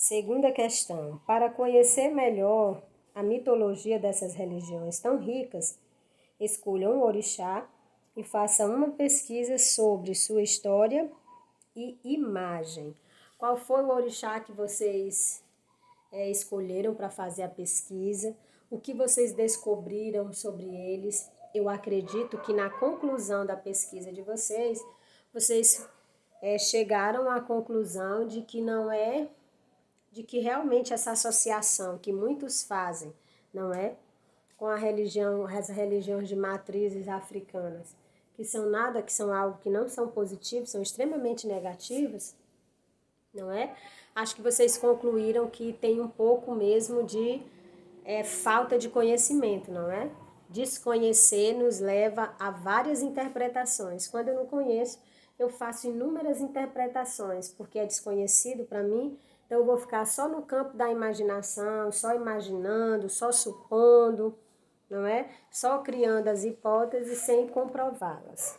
Segunda questão. Para conhecer melhor a mitologia dessas religiões tão ricas, escolha um orixá e faça uma pesquisa sobre sua história e imagem. Qual foi o orixá que vocês escolheram para fazer a pesquisa? O que vocês descobriram sobre eles? Eu acredito que na conclusão da pesquisa de vocês chegaram à conclusão de que não é, de que realmente essa associação que muitos fazem, não é? Com a religião, as religiões de matrizes africanas, que são algo que não são positivos, são extremamente negativos, não é? Acho que vocês concluíram que tem um pouco mesmo de falta de conhecimento, não é? Desconhecer nos leva a várias interpretações. Quando eu não conheço, eu faço inúmeras interpretações, porque é desconhecido para mim, então eu vou ficar só no campo da imaginação, só imaginando, só supondo, não é? Só criando as hipóteses sem comprová-las.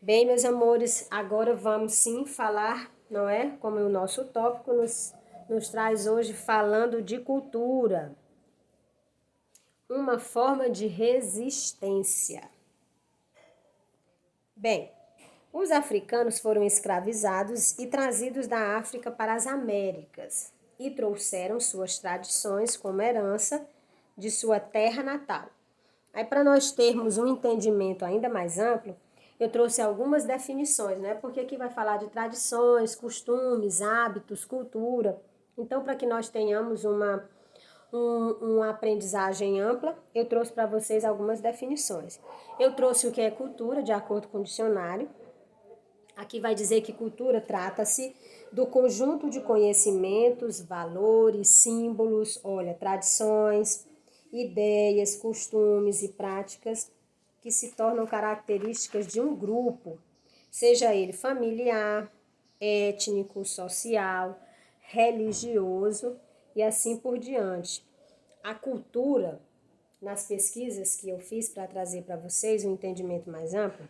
Bem, meus amores, agora vamos sim falar, não é? Como o nosso tópico nos traz hoje falando de cultura. Uma forma de resistência. Bem, os africanos foram escravizados e trazidos da África para as Américas e trouxeram suas tradições como herança de sua terra natal. Aí, para nós termos um entendimento ainda mais amplo, eu trouxe algumas definições, né? Porque aqui vai falar de tradições, costumes, hábitos, cultura. Então, para que nós tenhamos uma aprendizagem ampla, eu trouxe para vocês algumas definições. Eu trouxe o que é cultura, de acordo com o dicionário. Aqui vai dizer que cultura trata-se do conjunto de conhecimentos, valores, símbolos, tradições, ideias, costumes e práticas que se tornam características de um grupo, seja ele familiar, étnico, social, religioso e assim por diante. A cultura, nas pesquisas que eu fiz para trazer para vocês um entendimento mais amplo,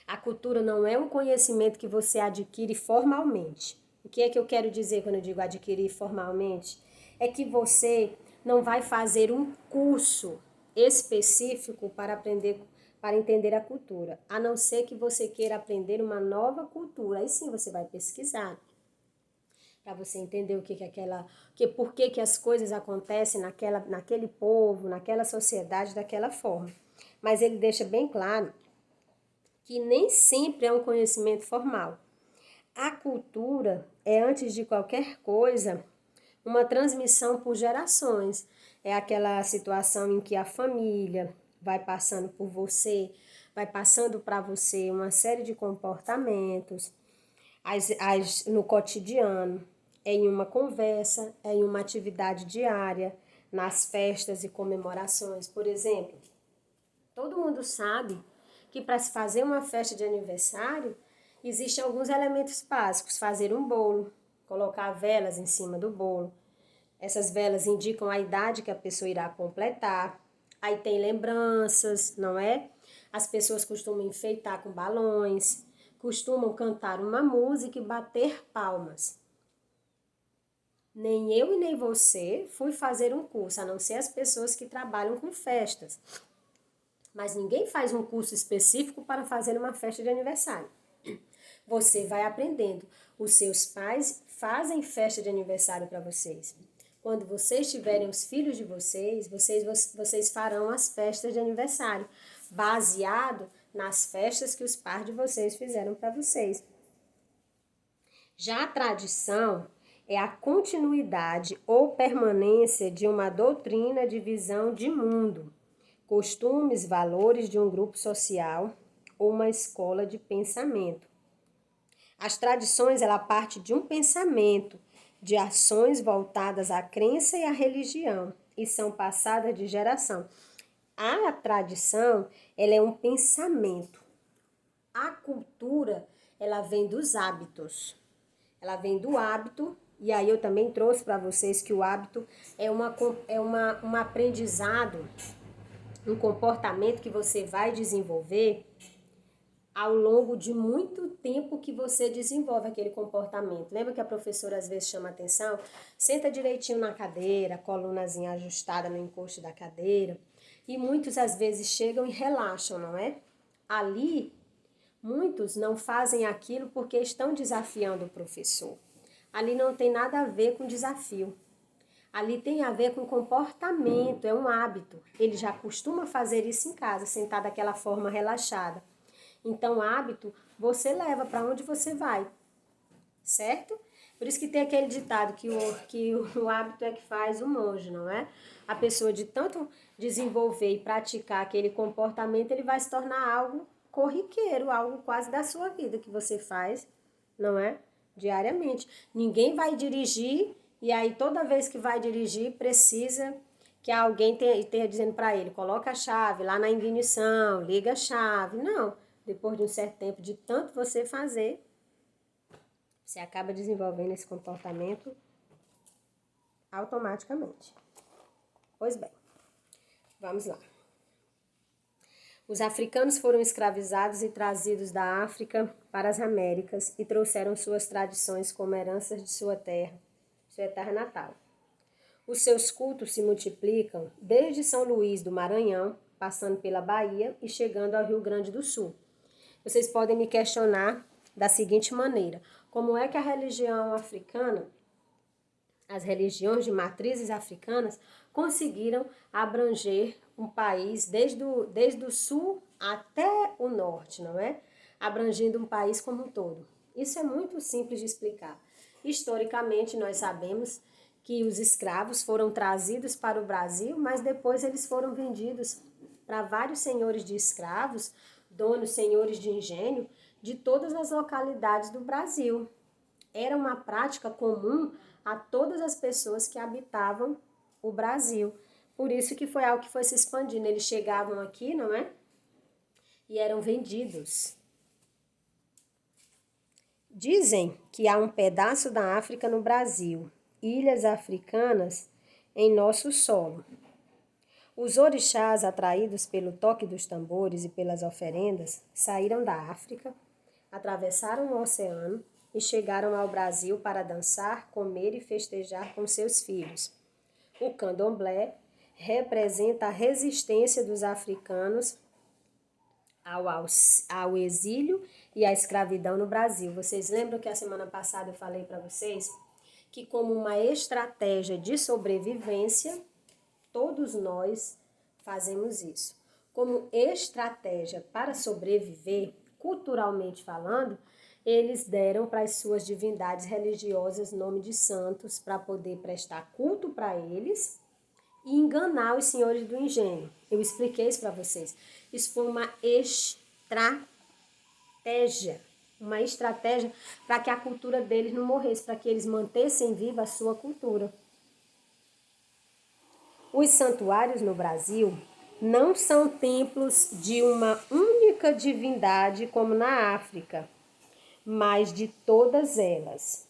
a cultura não é um conhecimento que você adquire formalmente. O que é que eu quero dizer quando eu digo adquirir formalmente? É que você não vai fazer um curso específico para entender a cultura, a não ser que você queira aprender uma nova cultura. Aí sim você vai pesquisar para você entender o que é aquela, por que as coisas acontecem naquele povo, naquela sociedade daquela forma. Mas ele deixa bem claro que nem sempre é um conhecimento formal. A cultura é, antes de qualquer coisa, uma transmissão por gerações. É aquela situação em que a família vai passando por você, vai passando para você uma série de comportamentos no cotidiano, em uma conversa, em uma atividade diária, nas festas e comemorações. Por exemplo, todo mundo sabe que para se fazer uma festa de aniversário, existem alguns elementos básicos. Fazer um bolo, colocar velas em cima do bolo. Essas velas indicam a idade que a pessoa irá completar. Aí tem lembranças, não é? As pessoas costumam enfeitar com balões, costumam cantar uma música e bater palmas. Nem eu e nem você fui fazer um curso, a não ser as pessoas que trabalham com festas. Mas ninguém faz um curso específico para fazer uma festa de aniversário. Você vai aprendendo. Os seus pais fazem festa de aniversário para vocês. Quando vocês tiverem os filhos de vocês farão as festas de aniversário, baseado nas festas que os pais de vocês fizeram para vocês. Já a tradição é a continuidade ou permanência de uma doutrina de visão de mundo, costumes, valores de um grupo social ou uma escola de pensamento. As tradições, ela parte de um pensamento, de ações voltadas à crença e à religião, e são passadas de geração. A tradição, ela é um pensamento. A cultura, ela vem dos hábitos. Ela vem do hábito, e aí eu também trouxe para vocês que o hábito é um aprendizado, um comportamento que você vai desenvolver ao longo de muito tempo que você desenvolve aquele comportamento. Lembra que a professora às vezes chama atenção? Senta direitinho na cadeira, colunazinha ajustada no encosto da cadeira. E muitos às vezes chegam e relaxam, não é? Ali, muitos não fazem aquilo porque estão desafiando o professor. Ali não tem nada a ver com desafio. Ali tem a ver com comportamento, é um hábito. Ele já costuma fazer isso em casa, sentar daquela forma relaxada. Então, hábito você leva para onde você vai, certo? Por isso que tem aquele ditado que o hábito é que faz o monge, não é? A pessoa de tanto desenvolver e praticar aquele comportamento, ele vai se tornar algo corriqueiro, algo quase da sua vida que você faz, não é? Diariamente. Ninguém vai dirigir e aí toda vez que vai dirigir precisa que alguém tenha dizendo para ele, coloca a chave lá na ignição, liga a chave. Não, depois de um certo tempo, de tanto você fazer, você acaba desenvolvendo esse comportamento automaticamente. Pois bem, vamos lá. Os africanos foram escravizados e trazidos da África para as Américas e trouxeram suas tradições como heranças de sua terra natal. Os seus cultos se multiplicam desde São Luís do Maranhão, passando pela Bahia e chegando ao Rio Grande do Sul. Vocês podem me questionar da seguinte maneira: como é que a religião africana, as religiões de matrizes africanas, conseguiram abranger um país desde o sul até o norte, não é? Abrangendo um país como um todo. Isso é muito simples de explicar. Historicamente, nós sabemos que os escravos foram trazidos para o Brasil, mas depois eles foram vendidos para vários senhores de escravos, donos, senhores de engenho, de todas as localidades do Brasil. Era uma prática comum a todas as pessoas que habitavam o Brasil. Por isso que foi algo que foi se expandindo. Eles chegavam aqui, não é? E eram vendidos. Dizem que há um pedaço da África no Brasil, ilhas africanas em nosso solo. Os orixás, atraídos pelo toque dos tambores e pelas oferendas, saíram da África, atravessaram o oceano e chegaram ao Brasil para dançar, comer e festejar com seus filhos. O candomblé representa a resistência dos africanos ao exílio e à escravidão no Brasil. Vocês lembram que a semana passada eu falei para vocês que, como uma estratégia de sobrevivência, todos nós fazemos isso. Como estratégia para sobreviver, culturalmente falando, eles deram para as suas divindades religiosas nome de santos para poder prestar culto para eles e enganar os senhores do engenho. Eu expliquei isso para vocês. Isso foi uma estratégia para que a cultura deles não morresse, para que eles mantessem viva a sua cultura. Os santuários no Brasil não são templos de uma única divindade como na África, mas de todas elas.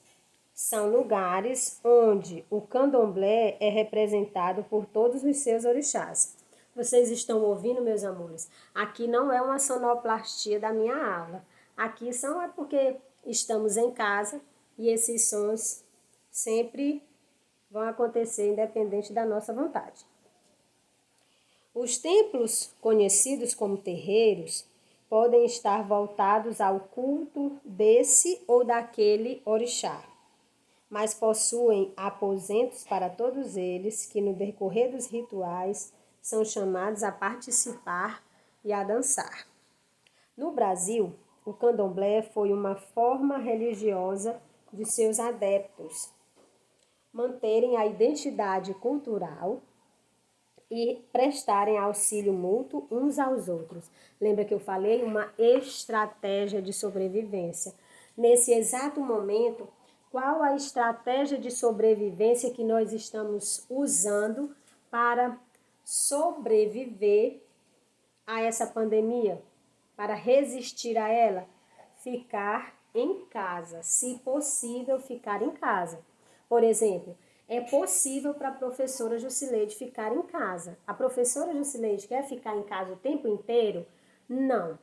São lugares onde o candomblé é representado por todos os seus orixás. Vocês estão ouvindo, meus amores? Aqui não é uma sonoplastia da minha aula. Aqui é porque estamos em casa e esses sons sempre vão acontecer independente da nossa vontade. Os templos, conhecidos como terreiros, podem estar voltados ao culto desse ou daquele orixá, mas possuem aposentos para todos eles que, no decorrer dos rituais, são chamados a participar e a dançar. No Brasil, o candomblé foi uma forma religiosa de seus adeptos manterem a identidade cultural e prestarem auxílio mútuo uns aos outros. Lembra que eu falei? Uma estratégia de sobrevivência. Nesse exato momento, qual a estratégia de sobrevivência que nós estamos usando para sobreviver a essa pandemia? Para resistir a ela? Ficar em casa, se possível, ficar em casa. Por exemplo, é possível para a professora Jusileide ficar em casa. A professora Jusileide quer ficar em casa o tempo inteiro? Não.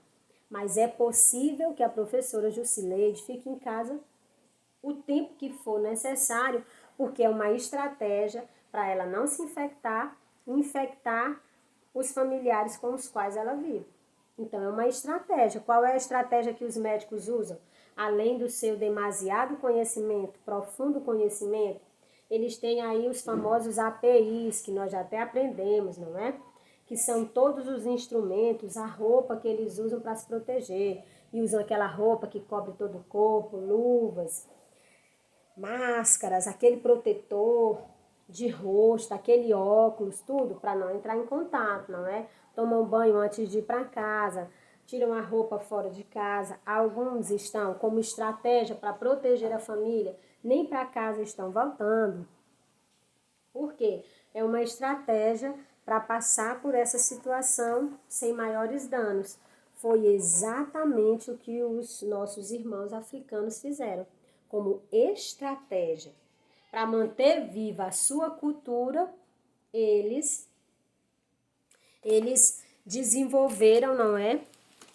Mas é possível que a professora Jusileide fique em casa o tempo que for necessário, porque é uma estratégia para ela não se infectar e infectar os familiares com os quais ela vive. Então, é uma estratégia. Qual é a estratégia que os médicos usam? Além do seu demasiado conhecimento, profundo conhecimento, eles têm aí os famosos APIs, que nós já até aprendemos, não é? Que são todos os instrumentos, a roupa que eles usam para se proteger. E usam aquela roupa que cobre todo o corpo, luvas, máscaras, aquele protetor de rosto, aquele óculos, tudo para não entrar em contato, não é? Tomam banho antes de ir para casa, tiram a roupa fora de casa. Alguns estão como estratégia para proteger a família, nem para casa estão voltando. Por quê? É uma estratégia para passar por essa situação sem maiores danos. Foi exatamente o que os nossos irmãos africanos fizeram, como estratégia. Para manter viva a sua cultura, eles desenvolveram, não é?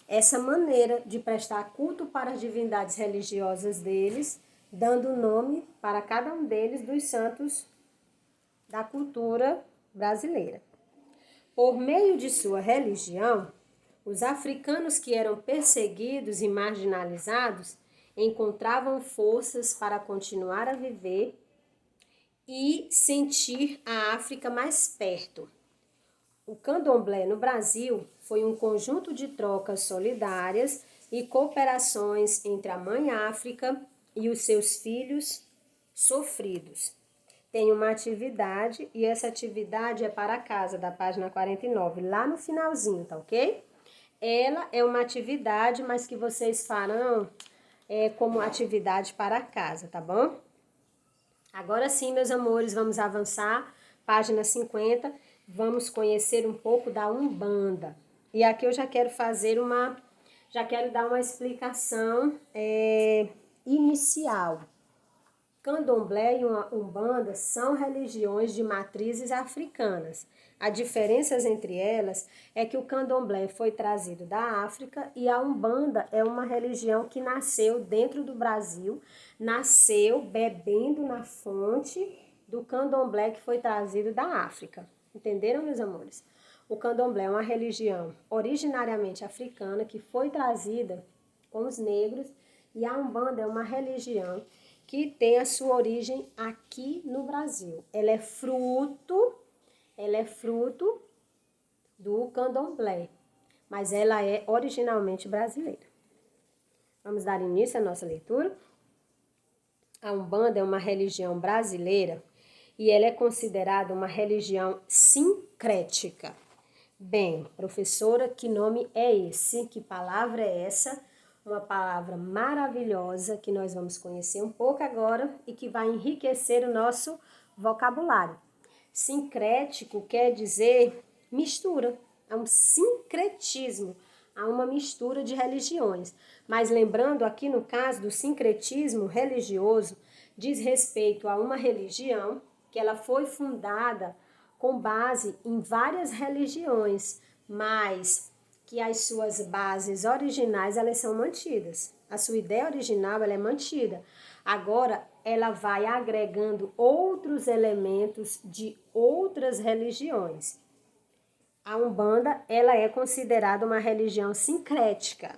Essa maneira de prestar culto para as divindades religiosas deles, dando nome para cada um deles dos santos da cultura brasileira. Por meio de sua religião, os africanos que eram perseguidos e marginalizados encontravam forças para continuar a viver e sentir a África mais perto. O candomblé no Brasil foi um conjunto de trocas solidárias e cooperações entre a Mãe África e os seus filhos sofridos. Tem uma atividade e essa atividade é para casa, da página 49, lá no finalzinho, tá ok? Ela é uma atividade, mas que vocês farão como atividade para casa, tá bom? Agora sim, meus amores, vamos avançar, página 50, vamos conhecer um pouco da Umbanda. E aqui eu já quero dar uma explicação inicial. Candomblé e Umbanda são religiões de matrizes africanas. A diferença entre elas é que o Candomblé foi trazido da África e a Umbanda é uma religião que nasceu dentro do Brasil, nasceu bebendo na fonte do Candomblé que foi trazido da África. Entenderam, meus amores? O Candomblé é uma religião originariamente africana que foi trazida com os negros e a Umbanda é uma religião que tem a sua origem aqui no Brasil. Ela é fruto do candomblé, mas ela é originalmente brasileira. Vamos dar início à nossa leitura? A Umbanda é uma religião brasileira e ela é considerada uma religião sincrética. Bem, professora, que nome é esse? Que palavra é essa? Uma palavra maravilhosa que nós vamos conhecer um pouco agora e que vai enriquecer o nosso vocabulário. Sincrético quer dizer mistura, é um sincretismo, há uma mistura de religiões. Mas lembrando aqui no caso do sincretismo religioso, diz respeito a uma religião que ela foi fundada com base em várias religiões, mas que as suas bases originais elas são mantidas. A sua ideia original ela é mantida. Agora ela vai agregando outros elementos de outras religiões. A Umbanda ela é considerada uma religião sincrética,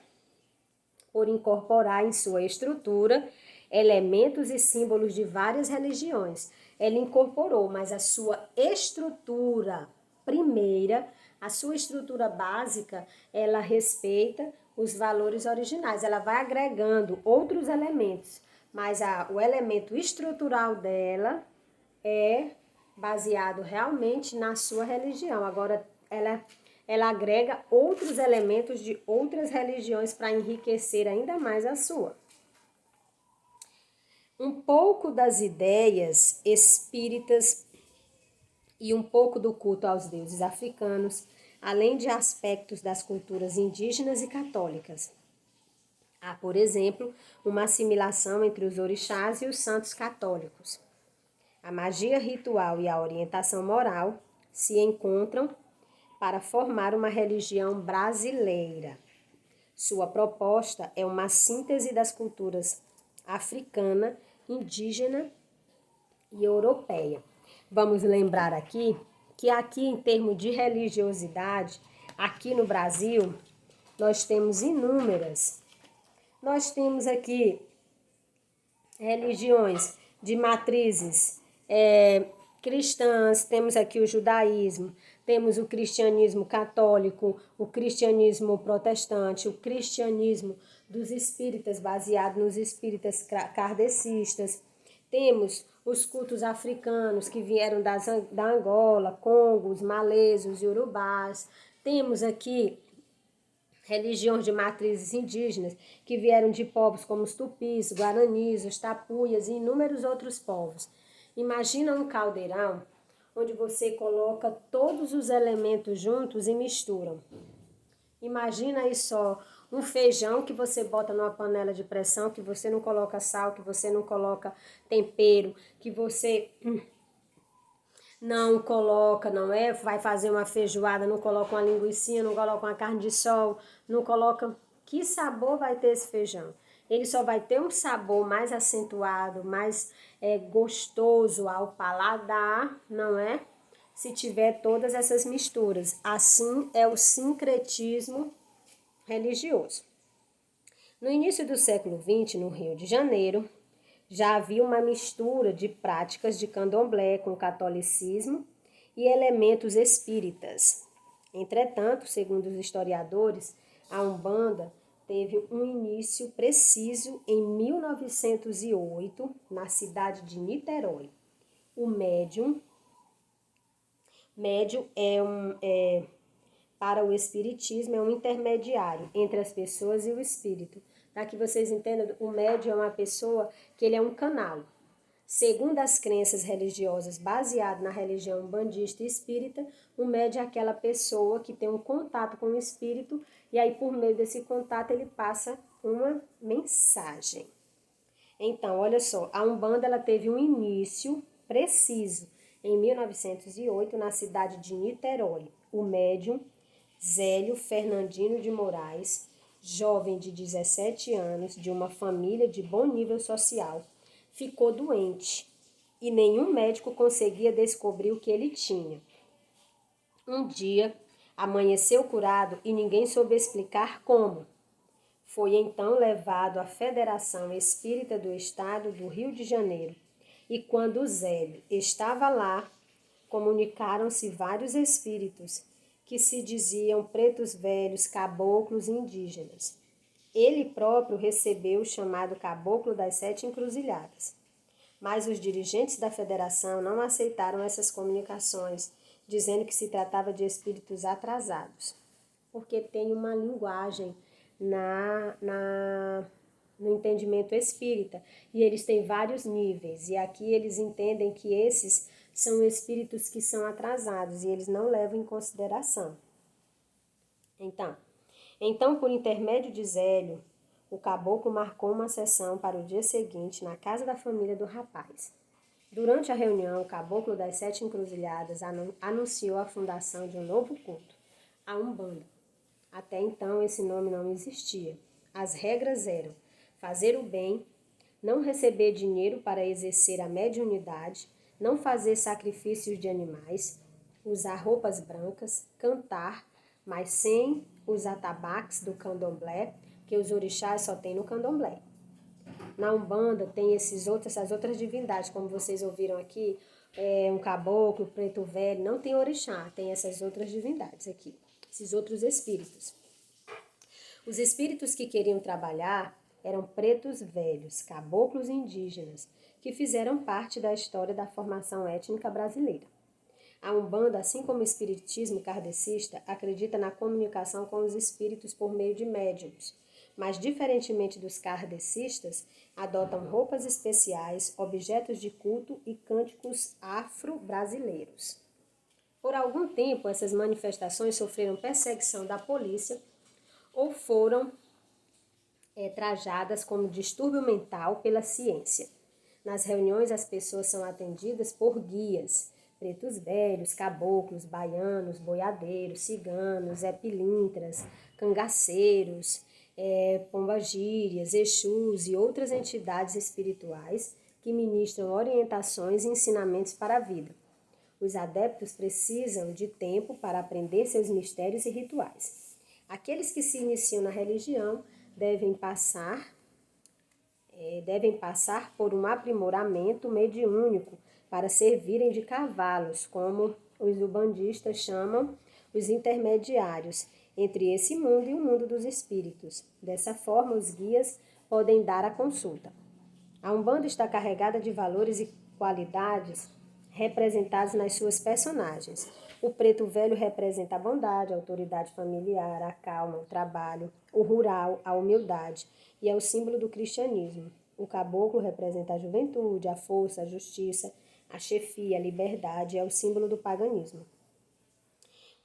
por incorporar em sua estrutura elementos e símbolos de várias religiões. Ela incorporou, mas a sua estrutura primeira, a sua estrutura básica, ela respeita os valores originais. Ela vai agregando outros elementos, mas o elemento estrutural dela é baseado realmente na sua religião. Agora, ela agrega outros elementos de outras religiões para enriquecer ainda mais a sua. Um pouco das ideias espíritas e um pouco do culto aos deuses africanos, além de aspectos das culturas indígenas e católicas. Há, por exemplo, uma assimilação entre os orixás e os santos católicos. A magia ritual e a orientação moral se encontram para formar uma religião brasileira. Sua proposta é uma síntese das culturas africana, indígena e europeia. Vamos lembrar aqui que aqui em termos de religiosidade, aqui no Brasil, nós temos inúmeras. Nós temos aqui religiões de matrizes cristãs, temos aqui o judaísmo, temos o cristianismo católico, o cristianismo protestante, o cristianismo dos espíritas, baseado nos espíritas kardecistas. Temos os cultos africanos que vieram da Angola, Congo, os malesos, urubás. Temos aqui religiões de matrizes indígenas que vieram de povos como os tupis, guaranis, os tapuias e inúmeros outros povos. Imagina um caldeirão onde você coloca todos os elementos juntos e misturam. Imagina aí só um feijão que você bota numa panela de pressão, que você não coloca sal, que você não coloca tempero, que você não coloca, não é? Vai fazer uma feijoada, não coloca uma linguiça, não coloca uma carne de sol, não coloca... Que sabor vai ter esse feijão? Ele só vai ter um sabor mais acentuado, mais gostoso ao paladar, não é? Se tiver todas essas misturas. Assim é o sincretismo religioso. No início do século XX, no Rio de Janeiro, já havia uma mistura de práticas de candomblé com catolicismo e elementos espíritas. Entretanto, segundo os historiadores, a Umbanda teve um início preciso em 1908, na cidade de Niterói. O médium para o espiritismo é um intermediário entre as pessoas e o espírito. Para que vocês entendam, o médium é uma pessoa que ele é um canal. Segundo as crenças religiosas baseadas na religião umbandista e espírita, o médium é aquela pessoa que tem um contato com o espírito e aí por meio desse contato ele passa uma mensagem. Então, olha só, a Umbanda ela teve um início preciso em 1908 na cidade de Niterói. O médium Zélio Fernandino de Moraes, jovem de 17 anos, de uma família de bom nível social, ficou doente e nenhum médico conseguia descobrir o que ele tinha. Um dia, amanheceu curado e ninguém soube explicar como. Foi então levado à Federação Espírita do Estado do Rio de Janeiro e quando o Zélio estava lá, comunicaram-se vários espíritos que se diziam pretos velhos, caboclos indígenas. Ele próprio recebeu o chamado Caboclo das Sete Encruzilhadas. Mas os dirigentes da federação não aceitaram essas comunicações, dizendo que se tratava de espíritos atrasados, porque tem uma linguagem no entendimento espírita, e eles têm vários níveis, e aqui eles entendem que esses são espíritos que são atrasados, e eles não levam em consideração. Então, por intermédio de Zélio, o caboclo marcou uma sessão para o dia seguinte na casa da família do rapaz. Durante a reunião, o caboclo das Sete Encruzilhadas anunciou a fundação de um novo culto, a Umbanda. Até então, esse nome não existia. As regras eram fazer o bem, não receber dinheiro para exercer a mediunidade, não fazer sacrifícios de animais, usar roupas brancas, cantar, mas sem os atabaques do candomblé, que os orixás só tem no candomblé. Na Umbanda tem essas outras divindades, como vocês ouviram aqui, um caboclo, preto velho, não tem orixá, tem essas outras divindades aqui, esses outros espíritos. Os espíritos que queriam trabalhar eram pretos velhos, caboclos indígenas, que fizeram parte da história da formação étnica brasileira. A Umbanda, assim como o espiritismo kardecista, acredita na comunicação com os espíritos por meio de médiums, mas, diferentemente dos kardecistas, adotam roupas especiais, objetos de culto e cânticos afro-brasileiros. Por algum tempo, essas manifestações sofreram perseguição da polícia ou foram trajadas como distúrbio mental pela ciência. Nas reuniões, as pessoas são atendidas por guias, pretos velhos, caboclos, baianos, boiadeiros, ciganos, pilintras, cangaceiros, Pombagírias, Exus e outras entidades espirituais que ministram orientações e ensinamentos para a vida. Os adeptos precisam de tempo para aprender seus mistérios e rituais. Aqueles que se iniciam na religião devem passar por um aprimoramento mediúnico para servirem de cavalos, como os ubandistas chamam os intermediários entre esse mundo e o mundo dos espíritos. Dessa forma, os guias podem dar a consulta. A Umbanda está carregada de valores e qualidades representados nas suas personagens. O preto velho representa a bondade, a autoridade familiar, a calma, o trabalho. O rural, a humildade, e é o símbolo do cristianismo. O caboclo representa a juventude, a força, a justiça, a chefia, a liberdade, é o símbolo do paganismo.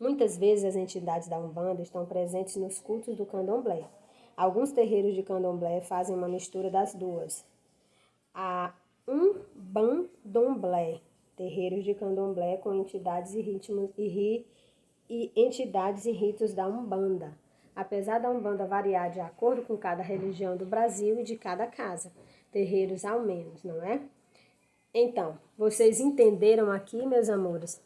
Muitas vezes as entidades da Umbanda estão presentes nos cultos do candomblé. Alguns terreiros de candomblé fazem uma mistura das duas. A Umbandomblé, terreiros de candomblé com entidades entidades e ritos da Umbanda. Apesar da Umbanda variar de acordo com cada religião do Brasil e de cada casa, terreiros ao menos, não é? Então, vocês entenderam aqui, meus amores?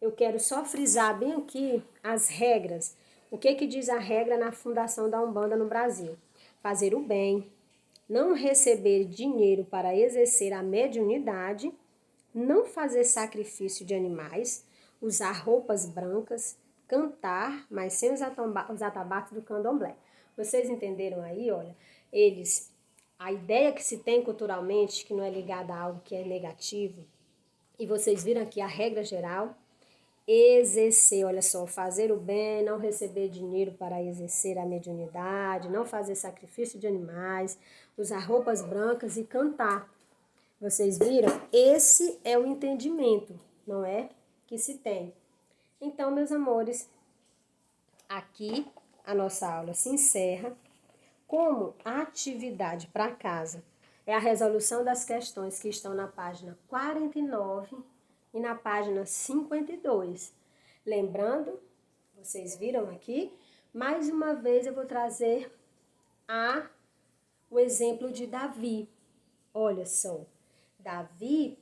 Eu quero só frisar bem aqui as regras. O que diz a regra na fundação da Umbanda no Brasil? Fazer o bem, não receber dinheiro para exercer a mediunidade, não fazer sacrifício de animais, usar roupas brancas, cantar, mas sem os atabaques do candomblé. Vocês entenderam aí, olha, a ideia que se tem culturalmente, que não é ligada a algo que é negativo, e vocês viram aqui a regra geral, exercer, olha só, fazer o bem, não receber dinheiro para exercer a mediunidade, não fazer sacrifício de animais, usar roupas brancas e cantar. Vocês viram? Esse é o entendimento, não é? Que se tem. Então, meus amores, aqui a nossa aula se encerra. Como atividade para casa é a resolução das questões que estão na página 49 e na página 52. Lembrando, vocês viram aqui, mais uma vez eu vou trazer o exemplo de Davi. Olha só, Davi,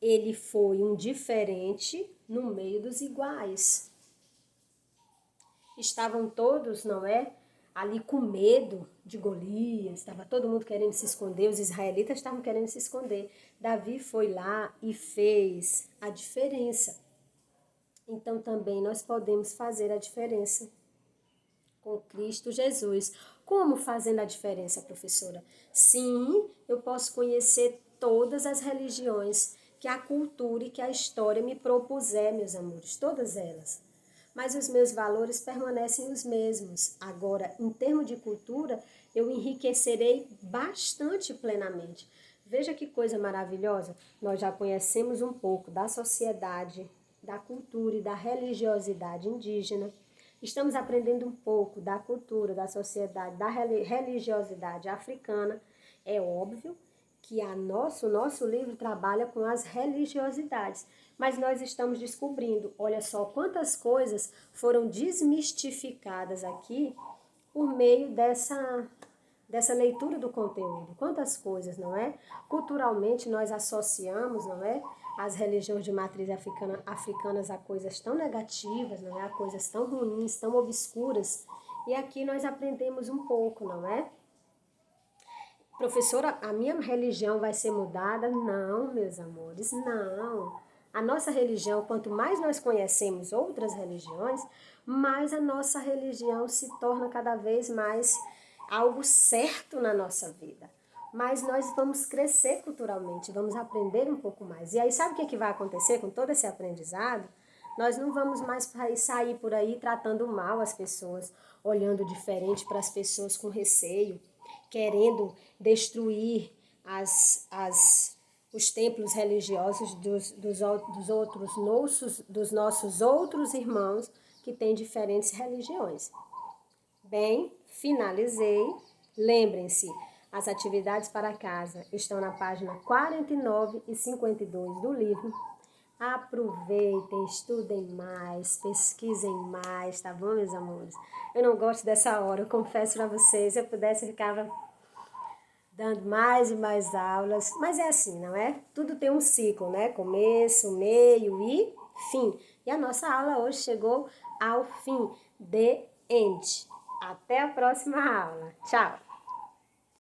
ele foi um diferente no meio dos iguais. Estavam todos, não é, ali com medo de Golias, estava todo mundo querendo se esconder, os israelitas estavam querendo se esconder. Davi foi lá e fez a diferença. Então também nós podemos fazer a diferença com Cristo Jesus. Como fazendo a diferença, professora? Sim, eu posso conhecer todas as religiões que a cultura e que a história me propuser, meus amores, todas elas. Mas os meus valores permanecem os mesmos. Agora, em termos de cultura, eu enriquecerei bastante plenamente. Veja que coisa maravilhosa. Nós já conhecemos um pouco da sociedade, da cultura e da religiosidade indígena. Estamos aprendendo um pouco da cultura, da sociedade, da religiosidade africana. É óbvio que o nosso livro trabalha com as religiosidades, mas nós estamos descobrindo, olha só quantas coisas foram desmistificadas aqui por meio dessa leitura do conteúdo. Quantas coisas, não é? Culturalmente nós associamos, não é, as religiões de matriz africanas a coisas tão negativas, não é? A coisas tão ruins, tão obscuras. E aqui nós aprendemos um pouco, não é? Professora, a minha religião vai ser mudada? Não, meus amores, não. A nossa religião, quanto mais nós conhecemos outras religiões, mais a nossa religião se torna cada vez mais algo certo na nossa vida. Mas nós vamos crescer culturalmente, vamos aprender um pouco mais. E aí, sabe o que vai acontecer com todo esse aprendizado? Nós não vamos mais sair por aí tratando mal as pessoas, olhando diferente para as pessoas com receio, querendo destruir os templos religiosos dos nossos outros irmãos que têm diferentes religiões. Bem, finalizei. Lembrem-se, as atividades para casa estão na página 49 e 52 do livro. Aproveitem, estudem mais, pesquisem mais, tá bom, meus amores? Eu não gosto dessa hora, eu confesso para vocês, se eu pudesse eu ficava dando mais e mais aulas, mas é assim, não é? Tudo tem um ciclo, né? Começo, meio e fim. E a nossa aula hoje chegou ao fim. The end. Até a próxima aula. Tchau!